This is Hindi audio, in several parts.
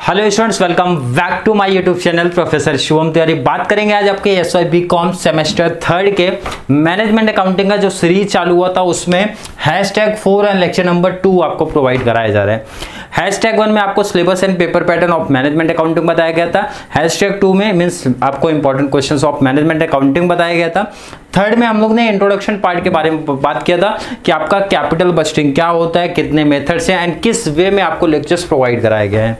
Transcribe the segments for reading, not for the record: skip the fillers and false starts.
Hello students, welcome back to my YouTube channel professor Shivam Tiwari. बात करेंगे आज आपके एसवाई बीकॉम सेमेस्टर 3 के मैनेजमेंट अकाउंटिंग का जो सीरीज चालू हुआ था उसमें #4 एंड लेक्चर नंबर 2 आपको प्रोवाइड कराया जा रहा है। #1 में आपको syllabus and paper pattern of management accounting बताया गया था। #2 में मींस आपको important questions of management accounting बताया गया था। 3rd में हम लोग ने इंट्रोडक्शन पार्ट के बारे में बात किया था कि आपका कैपिटल बजटिंग क्या होता है, कितने मेथड्स हैं एंड किस वे में आपको लेक्चर्स प्रोवाइड कराए गए हैं।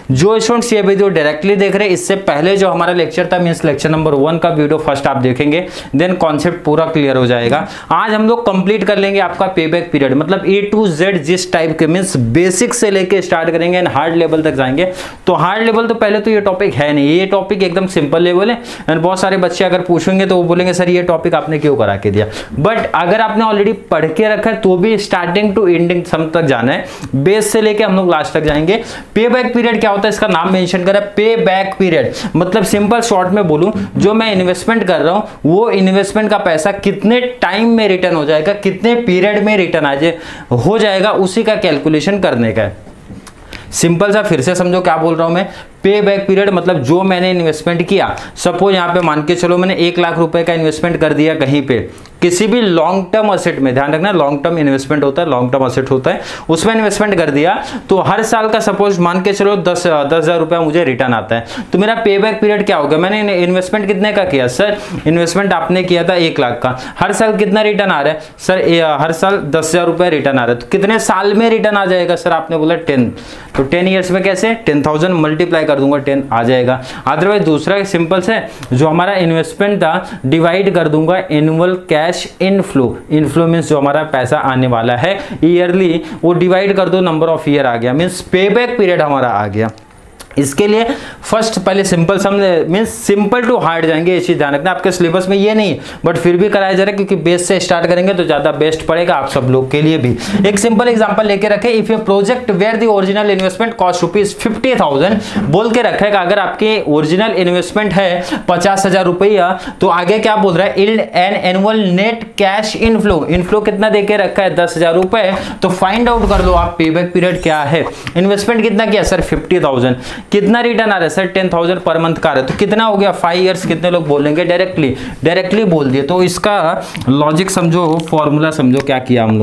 जो स्टूडेंट्स ये वीडियो डायरेक्टली देख रहे हैं, इससे पहले जो हमारा लेक्चर था मींस लेक्चर नंबर 1 का वीडियो फर्स्ट आप देखेंगे, देन कॉन्सेप्ट पूरा क्लियर हो जाएगा। आज हम लोग कंप्लीट कर लेंगे आपका पेबैक पीरियड, मतलब A to Z जिस टाइप के मींस बेसिक से लेके स्टार्ट करेंगे एंड हार्ड लेवल तक जाएंगे। तो हार्ड लेवल तो पहले तो ये टॉपिक है नहीं, ये टॉपिक एकदम सिंपल लेवल है एंड बहुत सारे बच्चे अगर पूछेंगे तो वो बोलेंगे सर ये टॉपिक आपने क्यों करा के दिया। बट अगर आपने ऑलरेडी पढ़ के रखा है तो भी स्टार्टिंग टू एंडिंग सम तक जाना है, बेस से लेके हम लोग लास्ट तक जाएंगे। पे बैक पीरियड क्या होता है, इसका नाम मेंशन करा, पे बैक पीरियड मतलब सिंपल शॉर्ट में बोलूं, जो मैं इन्वेस्टमेंट कर रहा हूं वो इन्वेस्टमेंट का पैसा कितने टाइम में रिटर्न हो जाएगा, कितने पीरियड में रिटर्न हो जाएगा, उसी का कैलकुलेशन करने का है। सिंपल सा फिर से समझो क्या बोल रहा हूं मैं। पे बैक पीरियड मतलब जो मैंने इन्वेस्टमेंट किया, सपोज यहाँ पे मान के चलो मैंने 1 लाख रुपए का इन्वेस्टमेंट कर दिया कहीं पे किसी भी लॉन्ग टर्म असेट में, ध्यान रखना लॉन्ग टर्म इन्वेस्टमेंट होता है, लॉन्ग टर्म असेट होता है, उसमें इन्वेस्टमेंट कर दिया तो हर साल का सपोज मान के चलो 10,000 रुपया मुझे रिटर्न आता है। तो मेरा पे बैक पीरियड क्या होगा, मैंने इन्वेस्टमेंट कितने का किया, सर इन्वेस्टमेंट आपने किया था 1 लाख का, हर साल कितना रिटर्न आ रहा है, सर हर साल 10,000 रुपया रिटर्न आ रहा है। तो कितने साल में रिटर्न आ जाएगा, सर आपने बोला 10, तो 10 ईयर्स में कैसे 10,000 मल्टीप्लाई कर दूंगा 10 आ जाएगा। अदरवाइज दूसरा सिंपल से जो हमारा इन्वेस्टमेंट था डिवाइड कर दूंगा annual cash inflow, inflow means जो हमारा पैसा आने वाला है ईयरली, वो डिवाइड कर दो नंबर ऑफ ईयर आ गया, मींस पे बैक पीरियड हमारा आ गया। इसके लिए फर्स्ट पहले सिंपल समझे मींस सिंपल टू हार्ड जाएंगे, ये चीज ध्यान रखना। आपके सिलेबस में ये नहीं बट फिर भी कराया जा रहा है क्योंकि बेस से स्टार्ट करेंगे तो ज्यादा बेस्ट पड़ेगा आप सब लोग के लिए भी। एक सिंपल एग्जांपल लेके रखे, if a project where the original investment cost ₹50,000 बोल के रखेगा, अगर आपके ओरिजिनल इन्वेस्टमेंट है 50,000 रुपया तो आगे क्या बोल रहा है, yield an annual net cash inflow, inflow कितना देके रखा है 10,000 रुपए, तो फाइंड आउट कर लो आप पे बैक पीरियड क्या है। इन्वेस्टमेंट कितना किया सर 50,000, कितना रिटर्न आ रहा है सर 10,000 पर मंथ का आ रहा है, तो कितना हो गया 5 इयर्स, कितने लोग बोलेंगे डायरेक्टली बोल दिए। तो इसका लॉजिक समझो, फॉर्मूला समझो क्या किया हम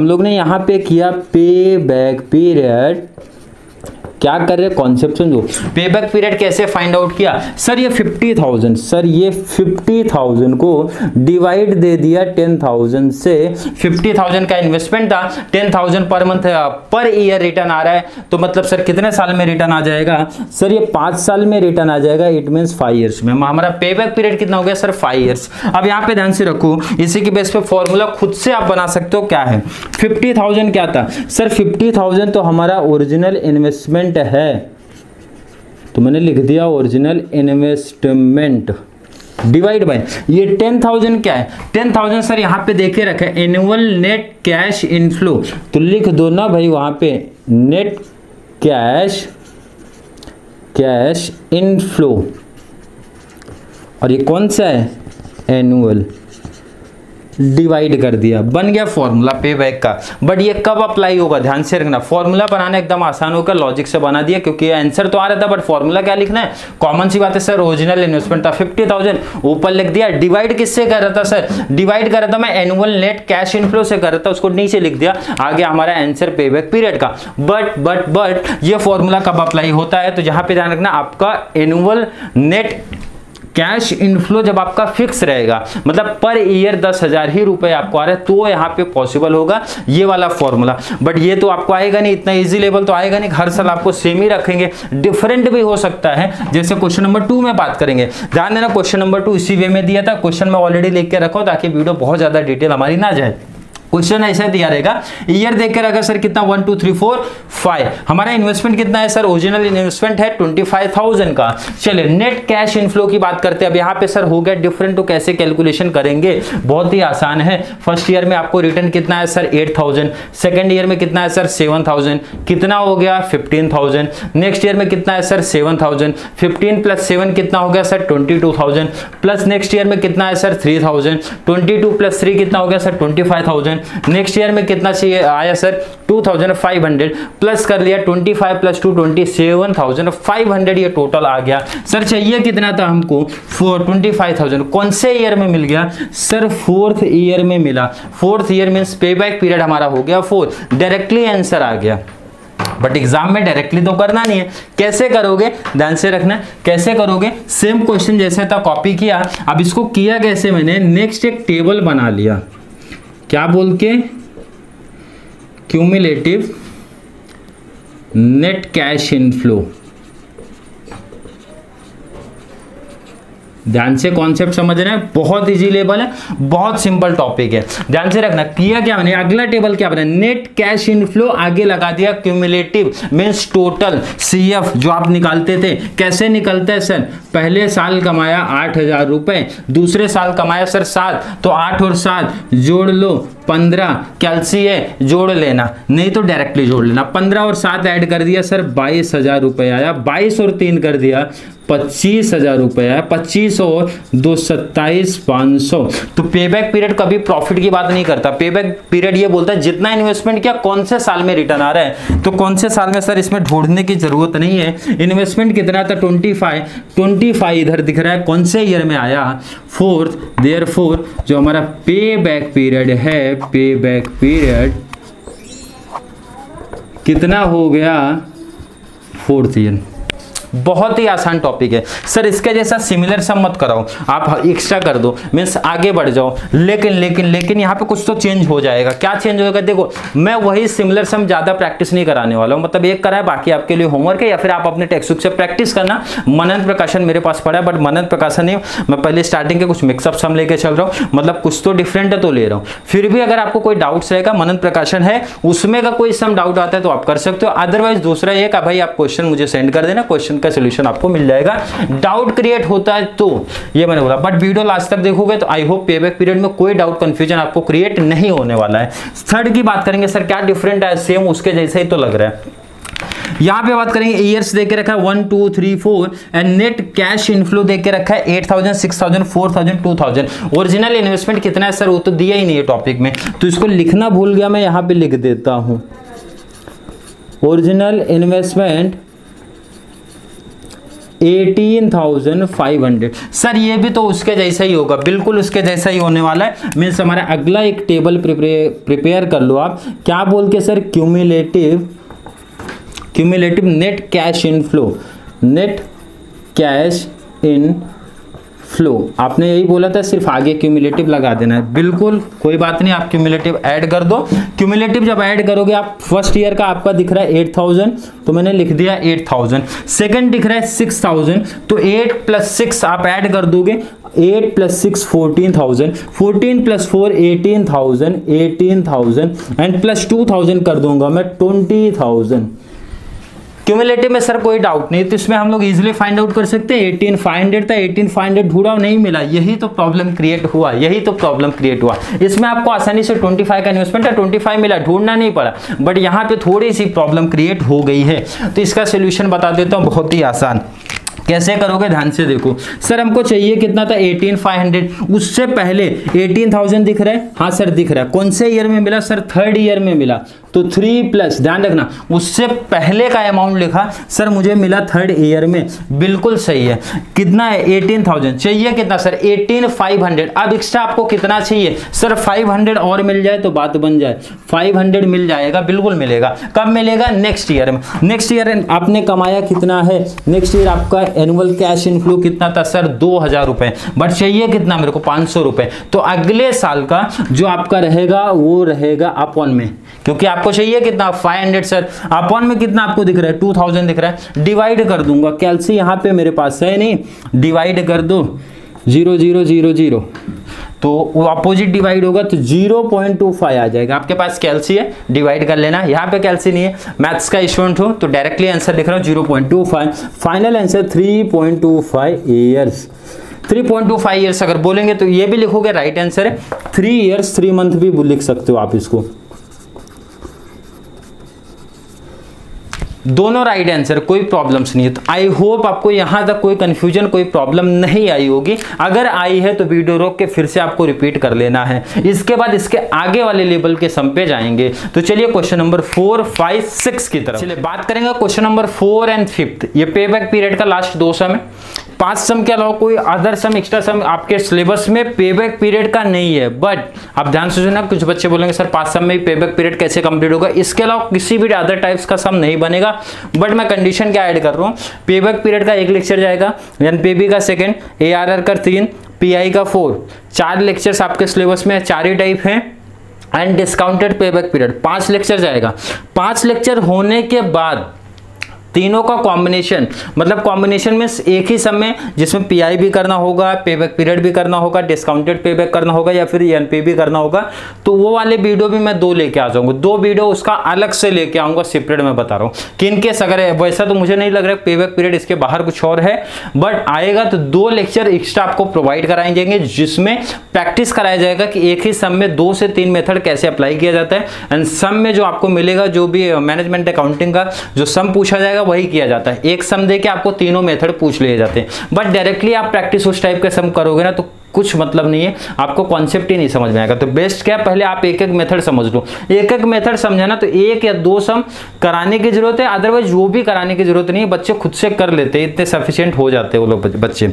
लोग ने यहाँ पे किया पे बैक पीरियड, क्या कर रहे कॉन्सेप्ट समझो। पे बैक पीरियड कैसे फाइंड आउट किया, सर ये 50,000, सर ये 50,000 को डिवाइड दे दिया 10,000 से, 50,000 का इन्वेस्टमेंट था, 10,000 per month per year return आ रहा है, तो मतलब सर कितने साल में रिटर्न आ जाएगा, सर ये 5 साल में रिटर्न आ जाएगा, इट मींस 5 इयर्स में। हमारा पे बैक पीरियड कितना हो गया सर 5 इयर्स। अब यहाँ पे ध्यान से रखो, इसी के बेस पे फॉर्मूला खुद से आप बना सकते हो, क्या है 50,000 क्या था सर 50,000 तो हमारा ओरिजिनल इन्वेस्टमेंट है, तो मैंने लिख दिया ओरिजिनल इन्वेस्टमेंट डिवाइड बाय ये 10,000 क्या है 10,000 सर यहाँ पे देखे रखे एनुअल नेट कैश इनफ्लो, तो लिख दो ना भाई वहां पे नेट कैश इनफ्लो, और ये कौन सा है एनुअल, डिवाइड कर दिया, बन गया फॉर्मूला पे बैक का। बट ये कब अप्लाई होगा ध्यान से रखना, फॉर्मूला बनाना एकदम आसान होगा, लॉजिक से बना दिया क्योंकि आंसर तो आ रहा था बट फॉर्मूला क्या लिखना है, कॉमन सी बात है सर ओरिजिनल इन्वेस्टमेंट था 50,000, ऊपर लिख दिया, डिवाइड किससे कर रहा था सर, डिवाइड कर रहा था मैं एनुअल नेट कैश इनफ्लो से कर रहा था, उसको नीचे लिख दिया, आगे हमारा आंसर पे बैक पीरियड का। बट ये फॉर्मूला कब अप्लाई होता है, तो जहां पे ध्यान रखना आपका एनुअल नेट कैश इनफ्लो जब आपका फिक्स रहेगा, मतलब पर ईयर 10,000 ही रुपए आपको आ रहा है, तो यहाँ पे पॉसिबल होगा ये वाला फॉर्मूला। बट ये तो आपको आएगा नहीं, इतना इजी लेवल तो आएगा नहीं, हर साल आपको सेम ही रखेंगे, डिफरेंट भी हो सकता है, जैसे क्वेश्चन नंबर 2 में बात करेंगे। ध्यान देना क्वेश्चन नंबर 2 इसी वे में दिया था, क्वेश्चन में ऑलरेडी लिख के रखो ताकि वीडियो बहुत ज्यादा डिटेल हमारी ना जाए। क्वेश्चन ऐसा दिया रहेगा, ईयर देख कर अगर सर कितना 1 2 3 4 5, हमारा इन्वेस्टमेंट कितना है सर, ओरिजिनल इन्वेस्टमेंट है 25,000 का। चलिए नेट कैश इनफ्लो की बात करते हैं। अब यहाँ पे सर हो गया डिफरेंट, तो कैसे कैलकुलेशन करेंगे, बहुत ही आसान है। फर्स्ट ईयर में आपको रिटर्न कितना है सर 8,000, सेकंड ईयर में कितना है सर 7,000, कितना हो गया 15,000, नेक्स्ट ईयर में कितना है सर 7,000, 15 + 7 कितना हो गया सर 22,000, प्लस नेक्स्ट ईयर में कितना है सर 3,000, 22 + 3 कितना हो गया सर 25,000, नेक्स्ट ईयर में कितना चाहिए आया सर 2500, प्लस कर लिया 25 + 2 27,500, ये टोटल आ गया। सर चाहिए कितना था हमको 25,000, कौन से ईयर में मिल गया सर 4th ईयर में मिला। 4th ईयर मींस पे बैक पीरियड हमारा हो गया 4, डायरेक्टली आंसर आ गया। बट एग्जाम में डायरेक्टली तो करना नहीं है, कैसे करोगे ध्यान से रखना, कैसे करोगे सेम क्वेश्चन जैसे था कॉपी किया। अब इसको किया कैसे मैंने, नेक्स्ट एक टेबल बना लिया, क्या बोल के क्यूमुलेटिव नेट कैश इनफ्लो। ध्यान से कॉन्सेप्ट समझ रहे हैं, बहुत इजी लेवल है, बहुत सिंपल टॉपिक है, ध्यान से रखना। किया क्या मैंने, अगला टेबल क्या बना, नेट कैश इनफ्लो आगे लगा दिया क्यूमुलेटिव मींस टोटल CF जो आप निकालते थे। कैसे निकलते हैं सर, पहले साल कमाया 8,000 रुपए, दूसरे साल कमाया सर 7, तो 8 और 7 जोड़ लो 15, कैलसी है जोड़ लेना, नहीं तो डायरेक्टली जोड़ लेना। 15 और 7 ऐड कर दिया सर 22,000 रुपए आया, 22 और 3 कर दिया 25,000 रुपए आया, 25 और 2 27,500। तो पेबैक पीरियड कभी प्रॉफिट की बात नहीं करता, पेबैक पीरियड ये बोलता है जितना इन्वेस्टमेंट किया कौन से साल में रिटर्न आ रहा है। तो कौन से साल में सर इसमें ढूंढने की जरूरत नहीं है। इन्वेस्टमेंट कितना था 25 इधर दिख रहा है, कौन से ईयर में आया 4th, देयरफॉर जो हमारा पे बैक पीरियड है, पे बैक पीरियड कितना हो गया 4th ईयर। बहुत ही आसान टॉपिक है सर, इसके जैसा सिमिलर सम मत कराओ, आप एक्स्ट्रा कर दो मीन्स आगे बढ़ जाओ। लेकिन यहाँ पे कुछ तो चेंज हो जाएगा। क्या चेंज होगा, देखो मैं वही सिमिलर सम ज्यादा प्रैक्टिस नहीं कराने वाला हूँ, मतलब एक करा है बाकी आपके लिए होमवर्क है, या फिर आप अपने टेक्स्ट बुक से प्रैक्टिस करना। मनन प्रकाशन मेरे पास पड़ा है, बट मनन प्रकाशन नहीं, मैं पहले स्टार्टिंग के कुछ मिक्सअप सम लेके चल रहा हूँ, मतलब कुछ तो डिफरेंट है तो ले रहा हूँ। फिर भी अगर आपको कोई डाउट्स रहेगा, मनन प्रकाशन है उसमें का कोई सम डाउट आता है तो आप कर सकते हो। अदरवाइज दूसरा ये का भाई आप क्वेश्चन मुझे सेंड कर देना, क्वेश्चन का सॉल्यूशन आपको मिल जाएगा। डाउट क्रिएट होता है तो ये मैंने बोला, बट वीडियो लास्ट तक देखोगे तो आई होप पेबैक पीरियड में कोई डाउट कंफ्यूजन आपको क्रिएट नहीं होने वाला है। थर्ड की बात करेंगे सर, क्या डिफरेंट है, सेम उसके जैसा ही तो लग रहा है। यहां पे बात करेंगे ईयर्स देके रखा है 1 2 3 4 एंड नेट कैश इनफ्लो देके रखा है 8,000 6,000 4,000 2,000। ओरिजिनल इन्वेस्टमेंट कितना है सर वो तो दिया ही नहीं है टॉपिक में, तो इसको लिखना भूल गया मैं, यहां पे लिख देता हूं ओरिजिनल इन्वेस्टमेंट 18,500। सर ये भी तो उसके जैसा ही होगा, बिल्कुल उसके जैसा ही होने वाला है। मीन्स हमारा अगला एक टेबल प्रिपेयर कर लो आप, क्या बोल के sir cumulative net cash inflow, net cash in flow आपने यही बोला था, सिर्फ आगे क्यूमुलेटिव लगा देना है, बिल्कुल कोई बात नहीं, आप क्यूमुलेटिव ऐड कर दो। क्यूमुलेटिव जब ऐड करोगे आप, फर्स्ट ईयर का आपका दिख रहा है 8,000 तो मैंने लिख दिया 8,000, सेकंड दिख रहा है 6,000 तो 8 + 6 आप ऐड कर दोगे, 8 + 6 14,000, 14 + 4 18,000 एंड प्लस 2,000 कर दूंगा मैं 20,000। क्यूमुलेटिव में सर कोई डाउट नहीं, तो इसमें हम लोग इजीली फाइंड आउट कर सकते हैं। 18,500 था, 18,500 ढूंढा नहीं मिला, यही तो प्रॉब्लम क्रिएट हुआ, इसमें आपको आसानी से 25 का इन्वेस्टमेंट है, 25 मिला, ढूंढना नहीं पड़ा, बट यहाँ पे थोड़ी सी प्रॉब्लम क्रिएट हो गई है। तो इसका सोल्यूशन बता देता हूँ, बहुत ही आसान। कैसे करोगे ध्यान से देखो, सर हमको चाहिए कितना था 18,500, उससे पहले 18,000 दिख रहा है, हाँ सर दिख रहा है, कौन से ईयर में मिला सर 3rd ईयर में मिला, तो 3 प्लस ध्यान रखना उससे पहले का अमाउंट लिखा सर मुझे मिला 3rd ईयर में, बिल्कुल सही है। कितना है 18,000, चाहिए कितना सर 18,500। अब एक्स्ट्रा आपको कितना चाहिए सर 500 और मिल जाए तो बात बन जाए, 500 मिल जाएगा, बिल्कुल मिलेगा। कब मिलेगा, नेक्स्ट ईयर में। नेक्स्ट ईयर आपने कमाया कितना है, नेक्स्ट ईयर आपका एनुअल कैश इनफ्लो कितना था सर 2,000 रुपए, बट चाहिए कितना मेरे को 500 रुपए, तो अगले साल का जो आपका रहेगा वो रहेगा अपॉन में, क्योंकि आपको चाहिए कितना 500 सर, अपॉन में कितना आपको दिख रहा है 2,000 दिख रहा है, डिवाइड कर दूंगा, कैलसी यहाँ पे मेरे पास है नहीं, डिवाइड कर दो 0 0 0 0 तो वो अपोजिट डिवाइड होगा तो 0.25 आ जाएगा। आपके पास कैलसी है, डिवाइड कर लेना, यहाँ पे कैलसी नहीं है, मैथ्स का स्टूडेंट हो तो डायरेक्टली आंसर लिख रहा हूँ 0.25, फाइनल आंसर 3.25 ईयर्स। 3.25 ईयर्स अगर बोलेंगे तो ये भी लिखोगे, राइट आंसर है 3 ईयर्स 3 मंथ भी लिख सकते हो आप इसको। दोनों राइट आंसर, कोई प्रॉब्लम्स नहीं है। तो आई होप आपको यहां तक कोई कंफ्यूजन, कोई प्रॉब्लम नहीं आई होगी। अगर आई है तो वीडियो रोक के फिर से आपको रिपीट कर लेना है। इसके बाद इसके आगे वाले लेवल के सम पे जाएंगे। तो चलिए क्वेश्चन नंबर 4, 5, 6 की तरफ चलिए बात करेंगे। क्वेश्चन नंबर 4 एंड 5, ये पे बैक पीरियड का लास्ट 2 सम है। 5 सम के अलावा कोई अदर सम, एक्स्ट्रा सम आपके सिलेबस में पे बैक पीरियड का नहीं है। बट आप ध्यान से सुनना, कुछ बच्चे बोलेंगे सर 5 सम में पे बैक पीरियड कैसे कंप्लीट होगा। इसके अलावा किसी भी अदर टाइप्स का सम नहीं बनेगा। बट मैं कंडीशन क्या ऐड कर रहा हूँ, पे बैक पीरियड का 1 लेक्चर जाएगा, एनपीबी का 2, एआरआर का 3, पीआई का 4, 4 लेक्चर्स आपके सिलेबस में 4 ही टाइप हैं। And discounted pay back period 5 lecture जाएगा। 5 लेक्चर होने के बाद तीनों का कॉम्बिनेशन, मतलब कॉम्बिनेशन में एक ही समय जिसमें पीआई भी करना होगा, पेबैक पीरियड भी करना होगा, डिस्काउंटेड पेबैक करना होगा या फिर एनपी भी करना होगा। तो वो वाले वीडियो भी मैं 2 लेके आ जाऊंगा। 2 वीडियो उसका अलग से लेके आऊंगा, सेपरेट में बता रहा हूँ कि इनकेस अगर वैसा तो मुझे नहीं लग रहा है पेबैक पीरियड इसके बाहर कुछ और है, बट आएगा तो 2 लेक्चर एक्स्ट्रा आपको प्रोवाइड कराए जाएंगे जिसमें प्रैक्टिस कराया जाएगा कि एक ही सम में 2 से 3 मेथड कैसे अप्लाई किया जाता है। एंड सम में जो आपको मिलेगा, जो भी मैनेजमेंट अकाउंटिंग का जो सम पूछा जाएगा वही किया जाता है। एक सम दे के आपको तीनों मेथड पूछ लिए जाते हैं। बट डायरेक्टली आप प्रैक्टिस उस टाइप के सम करोगे ना तो कुछ मतलब नहीं है, आपको कॉन्सेप्ट ही नहीं समझ में आएगा। तो बेस्ट क्या, पहले आप एक एक मेथड समझ लो। एक एक मेथड समझाना तो 1 या 2 सम कराने की जरूरत है, अदरवाइज वो भी कराने की जरूरत नहीं है। बच्चे खुद से कर लेते हैं, इतने सफिशिएंट हो जाते हैं वो लोग बच्चे।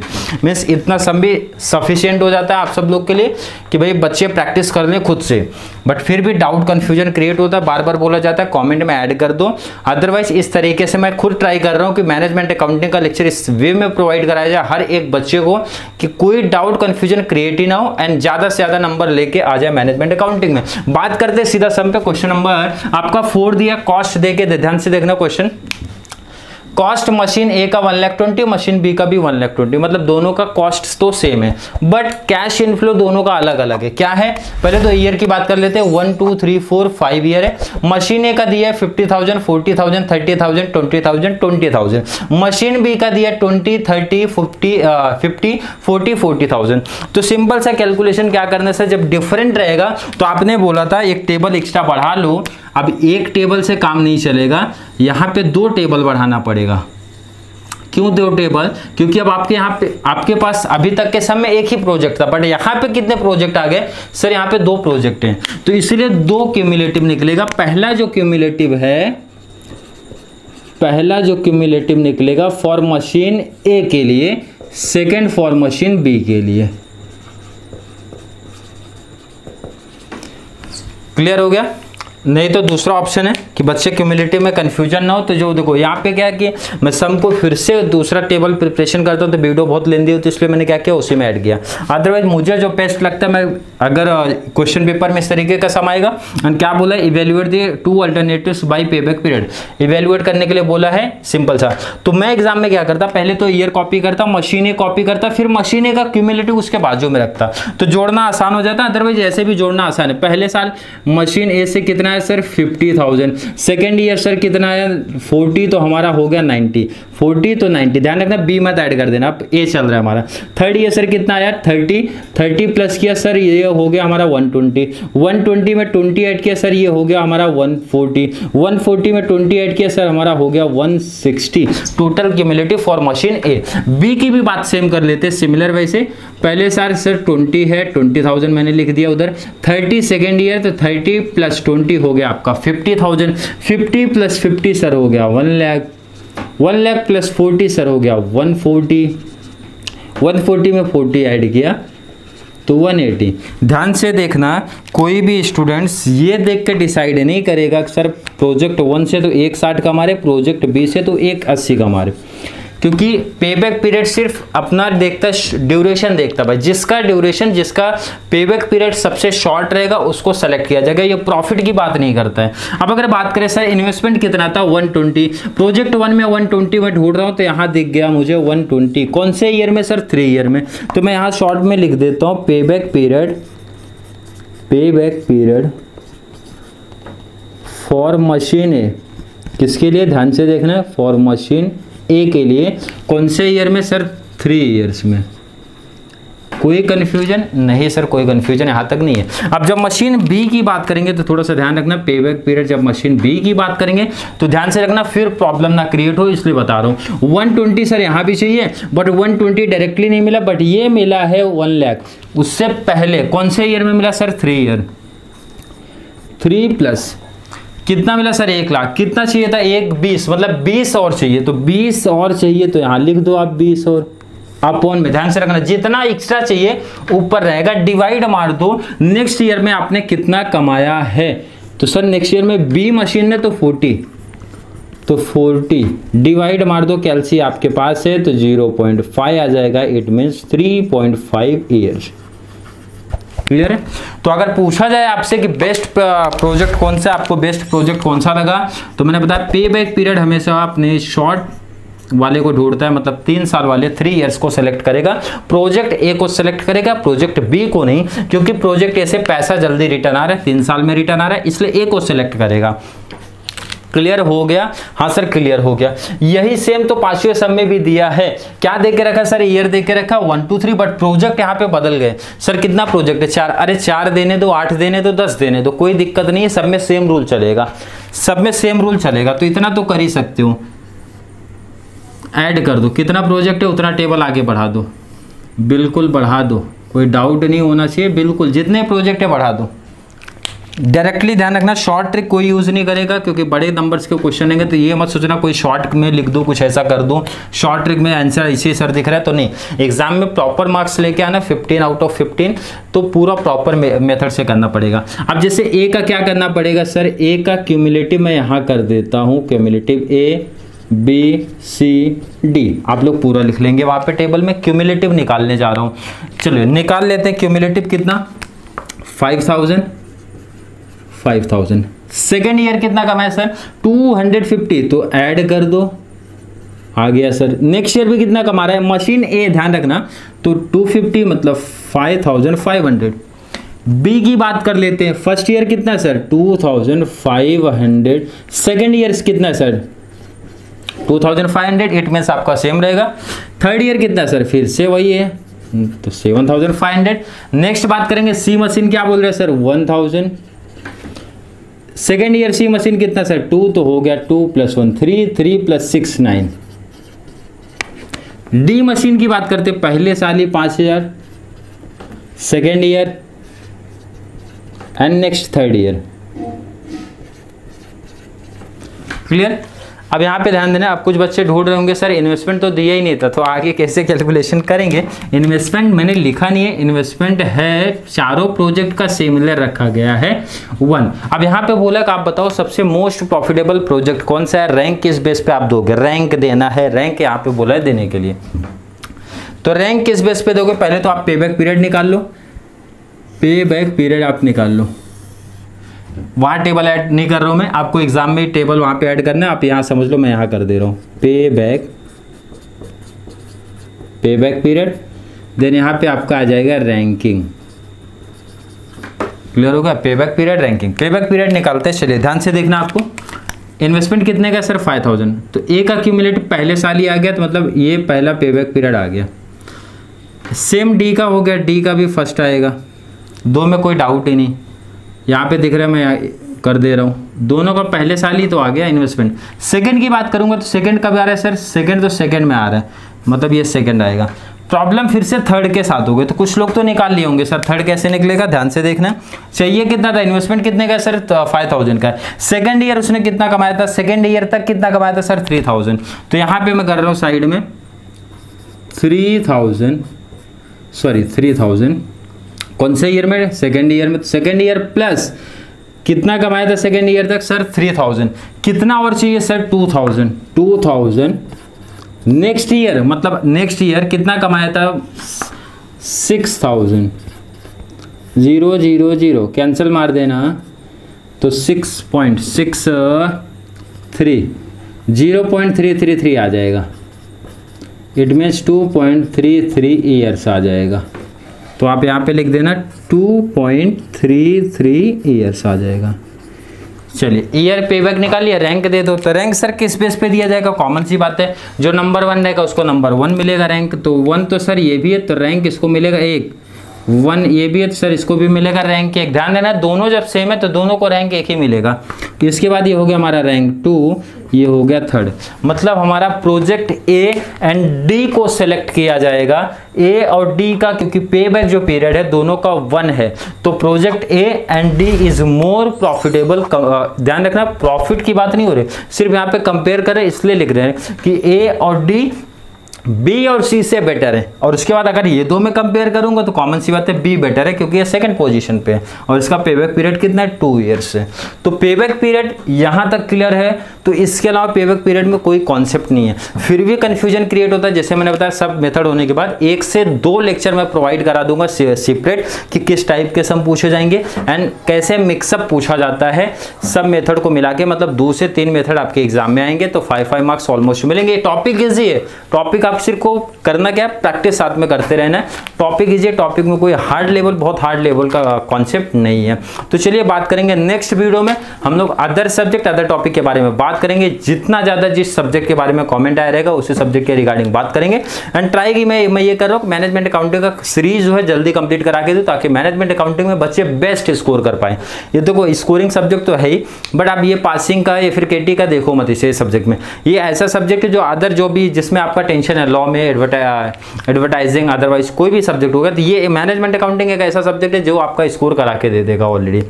मीन्स इतना सम भी सफिशिएंट हो जाता है आप सब लोग के लिए कि भाई बच्चे प्रैक्टिस कर लें खुद से। बट फिर भी डाउट कंफ्यूजन क्रिएट होता है, बार बार बोला जाता है, कॉमेंट में ऐड कर दो। अदरवाइज इस तरीके से मैं खुद ट्राई कर रहा हूँ कि मैनेजमेंट अकाउंटिंग का लेक्चर इस वे में प्रोवाइड कराया जाए हर एक बच्चे को कि कोई डाउट कंफ्यूजन क्रिएट ही ना हो एंड ज्यादा से ज्यादा नंबर लेके आ जाए मैनेजमेंट अकाउंटिंग में। बात करते हैं सीधा सम पे। क्वेश्चन नंबर आपका 4 दिया, कॉस्ट देके ध्यान से देखना क्वेश्चन। कॉस्ट मशीन ए का 1,20,000, मशीन बी का भी 1,20,000, मतलब दोनों का कॉस्ट तो सेम है बट कैश इनफ्लो दोनों का अलग अलग है। क्या है, पहले तो ईयर की बात कर लेते हैं। 1 2 3 4 5 ईयर है। मशीन ए का दिया है 50,000, 40,000, 30,000, 20,000, 20,000। मशीन बी का दिया 20, 30, 50, 40, 40,000। तो सिंपल सा कैलकुलेशन क्या करना है, जब डिफरेंट रहेगा तो आपने बोला था एक टेबल एक्स्ट्रा बढ़ा लो। अब एक टेबल से काम नहीं चलेगा, यहां पे 2 टेबल बढ़ाना पड़ेगा। क्यों 2 टेबल, क्योंकि अब आपके यहाँ पे आपके पास अभी तक के समय एक ही प्रोजेक्ट था, बट यहाँ पे कितने प्रोजेक्ट आ गए सर, यहाँ पे 2 प्रोजेक्ट हैं तो इसलिए 2 क्यूमुलेटिव निकलेगा। पहला जो क्यूमुलेटिव निकलेगा फॉर मशीन ए के लिए, सेकेंड फॉर मशीन बी के लिए। क्लियर हो गया? नहीं तो दूसरा ऑप्शन है कि बच्चे क्यूमुलेटिव में कंफ्यूजन ना हो। तो जो देखो यहाँ पे क्या है कि मैं सम को फिर से दूसरा टेबल प्रिपरेशन करता हूँ तो वीडियो बहुत लेंदी होती है, इसलिए मैंने क्या किया उसी में ऐड किया। अदरवाइज मुझे जो बेस्ट लगता है, मैं अगर क्वेश्चन पेपर में इस तरीके का सम आएगा एंड क्या बोला, evaluate the 2 alternatives by payback period. Evaluate करने के लिए बोला है, सिंपल सा। तो मैं एग्जाम में क्या करता, पहले तो ईयर कॉपी करता, मशीन ए कॉपी करता, फिर मशीन ए का क्यूमुलेटिव उसके बाजू में रखता, तो जोड़ना आसान हो जाता। अदरवाइज ऐसे भी जोड़ना आसान है। पहले साल मशीन ए से कितना है सर 50,000, सेकेंड ईयर सर कितना है 40, तो हमारा हो गया 90, 40 तो 90। ध्यान रखना बी मत ऐड कर देना, अब ए चल रहा है हमारा। थर्ड ईयर सर कितना आया 30 प्लस किया सर ये हो गया हमारा 120 में 20 ऐड किया सर ये हो गया हमारा 140 में 20 ऐड किया सर हमारा हो गया 160। Total cumulative for machine A. B की भी बात सेम कर लेते हैं, सिमिलर वैसे। पहले साल सर 20 है, 20,000 मैंने लिख दिया उधर। 30 सेकेंड ईयर तो 30 प्लस 20 हो गया आपका 50,000। 50 प्लस 50 सर हो गया 1 लाख। 1 लाख प्लस 40 सर हो गया 140। 140 में 40 ऐड किया तो 180। ध्यान से देखना, कोई भी स्टूडेंट्स ये देख के डिसाइड नहीं करेगा सर प्रोजेक्ट 1 से तो 160 का मारे, प्रोजेक्ट बी से तो 180 का मारे, क्योंकि पेबैक पीरियड सिर्फ अपना देखता, ड्यूरेशन देखता भाई। जिसका ड्यूरेशन, जिसका पेबैक पीरियड सबसे शॉर्ट रहेगा उसको सेलेक्ट किया जाएगा, ये प्रॉफिट की बात नहीं करता है। अब अगर बात करें सर इन्वेस्टमेंट कितना था 120, प्रोजेक्ट 1 में 120 में ढूंढ रहा हूँ तो यहाँ दिख गया मुझे 120। कौन से ईयर में सर 3 ईयर में, तो मैं यहाँ शॉर्ट में लिख देता हूँ पेबैक पीरियड फॉर मशीन ए। किसके लिए, ध्यान से देखना है, फॉर मशीन ए के लिए। कौन से ईयर में सर 3 ईयर्स में। कोई कन्फ्यूजन नहीं सर, कोई कन्फ्यूजन यहाँ तक नहीं है। अब जब मशीन बी की बात करेंगे तो थोड़ा सा ध्यान रखना, पेबैक पीरियड जब मशीन बी की बात करेंगे तो ध्यान से रखना, फिर प्रॉब्लम ना क्रिएट हो, इसलिए बता रहा हूँ। 120 सर यहाँ भी चाहिए, बट 120 डायरेक्टली नहीं मिला, बट ये मिला है 1 लाख। उससे पहले कौन से ईयर में मिला सर? 3 ईयर। 3 प्लस कितना मिला सर? 1 लाख। कितना चाहिए था? 1,20, मतलब 20 और चाहिए, तो 20 और चाहिए, तो यहाँ लिख दो आप 20 और अपॉन में। ध्यान से रखना, जितना एक्स्ट्रा चाहिए ऊपर रहेगा, डिवाइड मार दो नेक्स्ट ईयर में आपने कितना कमाया है। तो सर नेक्स्ट ईयर में बी मशीन ने तो 40, तो 40 डिवाइड मार दो, कैलसी आपके पास है तो 0.5 आ जाएगा। It means 3.5 years. क्लियर है? तो अगर पूछा जाए आपसे कि बेस्ट प्रोजेक्ट कौन सा, आपको बेस्ट प्रोजेक्ट कौन सा लगा, तो मैंने बताया पे बैक पीरियड हमेशा अपने शॉर्ट वाले को ढूंढता है, मतलब 3 साल वाले 3 इयर्स को सेलेक्ट करेगा। प्रोजेक्ट ए को सेलेक्ट करेगा, प्रोजेक्ट बी को नहीं, क्योंकि प्रोजेक्ट ए से पैसा जल्दी रिटर्न आ रहा है, 3 साल में रिटर्न आ रहा है, इसलिए ए को सेलेक्ट करेगा। क्लियर हो गया? हाँ सर क्लियर हो गया। यही सेम तो 5वें सम में भी दिया है। क्या दे के रखा सर? ईयर दे के रखा 1 2 3, बट प्रोजेक्ट यहाँ पे बदल गए। सर कितना प्रोजेक्ट है? 4। अरे 4 देने दो, 8 देने दो, 10 देने दो, कोई दिक्कत नहीं है, सब में सेम रूल चलेगा, सब में सेम रूल चलेगा। तो इतना तो कर ही सकते हो, ऐड कर दो, कितना प्रोजेक्ट है उतना टेबल आगे बढ़ा दो, बिल्कुल बढ़ा दो, कोई डाउट नहीं होना चाहिए, बिल्कुल जितने प्रोजेक्ट है बढ़ा दो। डायरेक्टली ध्यान रखना, शॉर्ट ट्रिक कोई यूज नहीं करेगा, क्योंकि बड़े नंबर्स के क्वेश्चन होंगे, तो ये मत सोचना कोई शॉर्ट में लिख दो, कुछ ऐसा कर दो, शॉर्ट ट्रिक में आंसर इसी सर दिख रहा है, तो नहीं। एग्जाम में प्रॉपर मार्क्स लेके आना 15 आउट ऑफ 15, तो पूरा प्रॉपर मेथड से करना पड़ेगा। अब जैसे ए का क्या करना पड़ेगा सर? ए का क्यूमुलेटिव मैं यहाँ कर देता हूँ, cumulative A B C D, आप लोग पूरा लिख लेंगे वहाँ पे टेबल में। क्यूमुलेटिव निकालने जा रहा हूँ, चलिए निकाल लेते हैं। क्यूमुलेटिव कितना? 5,000। सेकेंड ईयर कितना कमाया सर? 250, तो ऐड कर दो, आ गया सर। नेक्स्ट ईयर भी कितना कमा रहा है? मशीन ए ध्यान रखना, तो 250 मतलब 5,500। बी की बात कर लेते हैं, फर्स्ट ईयर कितना सर? 2,500। सेकेंड ईयर कितना सर? 2,500, इट मीन्स आपका सेम रहेगा। थर्ड ईयर कितना सर? फिर से वही है, तो 7,500। नेक्स्ट बात करेंगे सी मशीन, क्या बोल रहे हैं सर? 1,000। सेकेंड ईयर सी मशीन कितना सर? 2, तो हो गया 2 + 1 3, 3 + 6 9। डी मशीन की बात करते, पहले साल ही 5,000, second year and next third year. Clear? अब यहाँ पे ध्यान देना, आप कुछ बच्चे ढूंढ रहे होंगे सर इन्वेस्टमेंट तो दिया ही नहीं था, तो आगे कैसे कैलकुलेशन करेंगे? इन्वेस्टमेंट मैंने लिखा नहीं है, इन्वेस्टमेंट है, चारों प्रोजेक्ट का सिमिलर रखा गया है 1। अब यहाँ पे बोला कि आप बताओ सबसे मोस्ट प्रॉफिटेबल प्रोजेक्ट कौन सा है, रैंक किस बेस पे आप दोगे? रैंक देना है, रैंक यहाँ पे बोला है देने के लिए, तो रैंक किस बेस पे दोगे? पहले तो आप पे बैक पीरियड निकाल लो, पे बैक पीरियड आप निकाल लो। वहाँ टेबल ऐड नहीं कर रहा हूँ मैं, आपको एग्जाम में टेबल वहाँ पे ऐड करना है, आप यहाँ समझ लो, मैं यहाँ कर दे रहा हूँ पे बैक पीरियड, देन यहाँ पे आपका आ जाएगा रैंकिंग। क्लियर होगा? पे बैक पीरियड, रैंकिंग। पे बैक पीरियड निकालते हैं, चलिए ध्यान से देखना। आपको इन्वेस्टमेंट कितने का सर? 5,000, तो ए का क्यूमुलेटिव पहले साल ही आ गया, तो मतलब ये पहला पे बैक पीरियड आ गया। सेम डी का हो गया, डी का भी फर्स्ट आएगा, दो में कोई डाउट ही नहीं, यहाँ पे दिख रहा है, मैं कर दे रहा हूँ, दोनों का पहले साल ही तो आ गया इन्वेस्टमेंट। सेकंड की बात करूंगा तो सेकंड कब आ रहा है सर? सेकंड तो सेकंड में आ रहा है, मतलब ये सेकंड आएगा। प्रॉब्लम फिर से थर्ड के साथ हो गई, तो कुछ लोग तो निकाल लिए होंगे सर थर्ड कैसे निकलेगा, ध्यान से देखना। चाहिए कितना था? इन्वेस्टमेंट कितने का सर? 5,000 का। सेकंड ईयर उसने कितना कमाया था? सेकंड ईयर तक कितना कमाया था सर? 3,000। तो यहाँ पे मैं कर रहा हूँ साइड में 3,000 कौन से ईयर में? सेकेंड ईयर में। सेकेंड ईयर प्लस कितना कमाया था सेकेंड ईयर तक सर? 3,000। कितना और चाहिए सर? 2,000। नेक्स्ट ईयर मतलब नेक्स्ट ईयर कितना कमाया था? 6,000। 0 0 0 कैंसिल मार देना, तो 6.63 0.333 आ जाएगा। इट मीन्स 2.33 ईयर्स आ जाएगा, तो आप यहाँ पे लिख देना 2.33 ईयर्स आ जाएगा। चलिए ईयर पेबैक निकाल लिया, रैंक दे दो। तो रैंक सर किस बेस पे दिया जाएगा, कॉमन सी बात है, जो नंबर 1 रहेगा उसको नंबर 1 मिलेगा रैंक। तो 1 तो सर ये भी है, तो रैंक इसको मिलेगा 1, 1 ये भी है तो सर इसको भी मिलेगा रैंक 1। ध्यान देना दोनों जब सेम है तो दोनों को रैंक 1 ही मिलेगा। तो इसके बाद ये हो गया हमारा रैंक 2, ये हो गया 3rd। मतलब हमारा प्रोजेक्ट ए एंड डी को सेलेक्ट किया जाएगा, ए और डी का, क्योंकि पे बैक जो पीरियड है दोनों का 1 है। तो project A and D is more profitable. ध्यान रखना प्रॉफिट की बात नहीं हो रही, सिर्फ यहाँ पे कंपेयर करें इसलिए लिख रहे हैं कि ए और डी बी और सी से बेटर है। और उसके बाद अगर ये दो में कंपेयर करूंगा तो कॉमन सी बात है बी बेटर है, क्योंकि ये 2nd पोजीशन पे है और इसका पेबैक पीरियड कितना है 2 ईयर्स है। तो पेबैक पीरियड यहां तक क्लियर है। तो इसके अलावा पेबैक पीरियड में कोई कॉन्सेप्ट नहीं है, फिर भी कंफ्यूजन क्रिएट होता है। जैसे मैंने बताया सब मेथड होने के बाद 1 से 2 लेक्चर मैं प्रोवाइड करा दूंगा सेपरेट कि किस टाइप के सम पूछे जाएंगे एंड कैसे मिक्सअप पूछा जाता है। सब मेथड को मिला के मतलब 2 से 3 मेथड आपके एग्जाम में आएंगे, तो 5 मार्क्स ऑलमोस्ट मिलेंगे। टॉपिक इजी है, टॉपिक आप सिर्फ को करना क्या है, प्रैक्टिस साथ में करते रहना है। टॉपिक इजी है, टॉपिक में कोई हार्ड लेवल, बहुत हार्ड लेवल का कॉन्सेप्ट नहीं है। तो चलिए बात करेंगे नेक्स्ट वीडियो में हम लोग अदर सब्जेक्ट, अदर टॉपिक के बारे में बात करेंगे। जितना ज्यादा जिस सब्जेक्ट के बारे में कमेंट आया रहेगा उसी सब्जेक्ट के रिगार्डिंग बात करेंगे। एंड ट्राई की मैं ये कर रहा हूँ मैनेजमेंट अकाउंटिंग का सीरीज जो है जल्दी कंप्लीट करा के दूं, ताकि मैनेजमेंट अकाउंटिंग में बच्चे बेस्ट स्कोर कर पाए। ये तो कोई स्कोरिंग सब्जेक्ट तो है ही, बट आप ये पासिंग का या फिर केटी का देखो मत इसे सब्जेक्ट में। ये ऐसा सब्जेक्ट है जो अदर जो भी जिसमें आपका टेंशन है, लॉ में, एडवर्टाइजिंग, अदरवाइज कोई भी सब्जेक्ट होगा, तो ये मैनेजमेंट अकाउंटिंग एक ऐसा सब्जेक्ट है जो आपका स्कोर करा के दे देगा ऑलरेडी।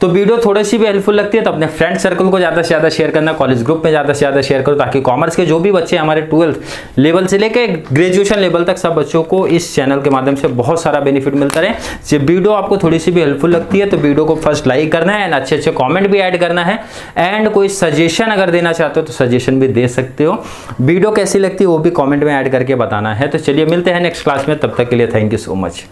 तो वीडियो थोड़ी सी भी हेल्पफुल लगती है तो अपने फ्रेंड सर्कल को ज़्यादा से ज़्यादा शेयर करना, कॉलेज ग्रुप में ज़्यादा से ज़्यादा शेयर करो, ताकि कॉमर्स के जो भी बच्चे हमारे 12th लेवल से लेकर ग्रेजुएशन लेवल तक सब बच्चों को इस चैनल के माध्यम से बहुत सारा बेनिफिट मिलता रहे। जब वीडियो आपको थोड़ी सी भी हेल्पफुल लगती है तो वीडियो को फर्स्ट लाइक करना है एंड अच्छे अच्छे कॉमेंट भी ऐड करना है। एंड कोई सजेशन अगर देना चाहते हो तो सजेशन भी दे सकते हो। वीडियो कैसी लगती है वो भी कॉमेंट में ऐड करके बताना है। तो चलिए मिलते हैं नेक्स्ट क्लास में, तब तक के लिए थैंक यू सो मच।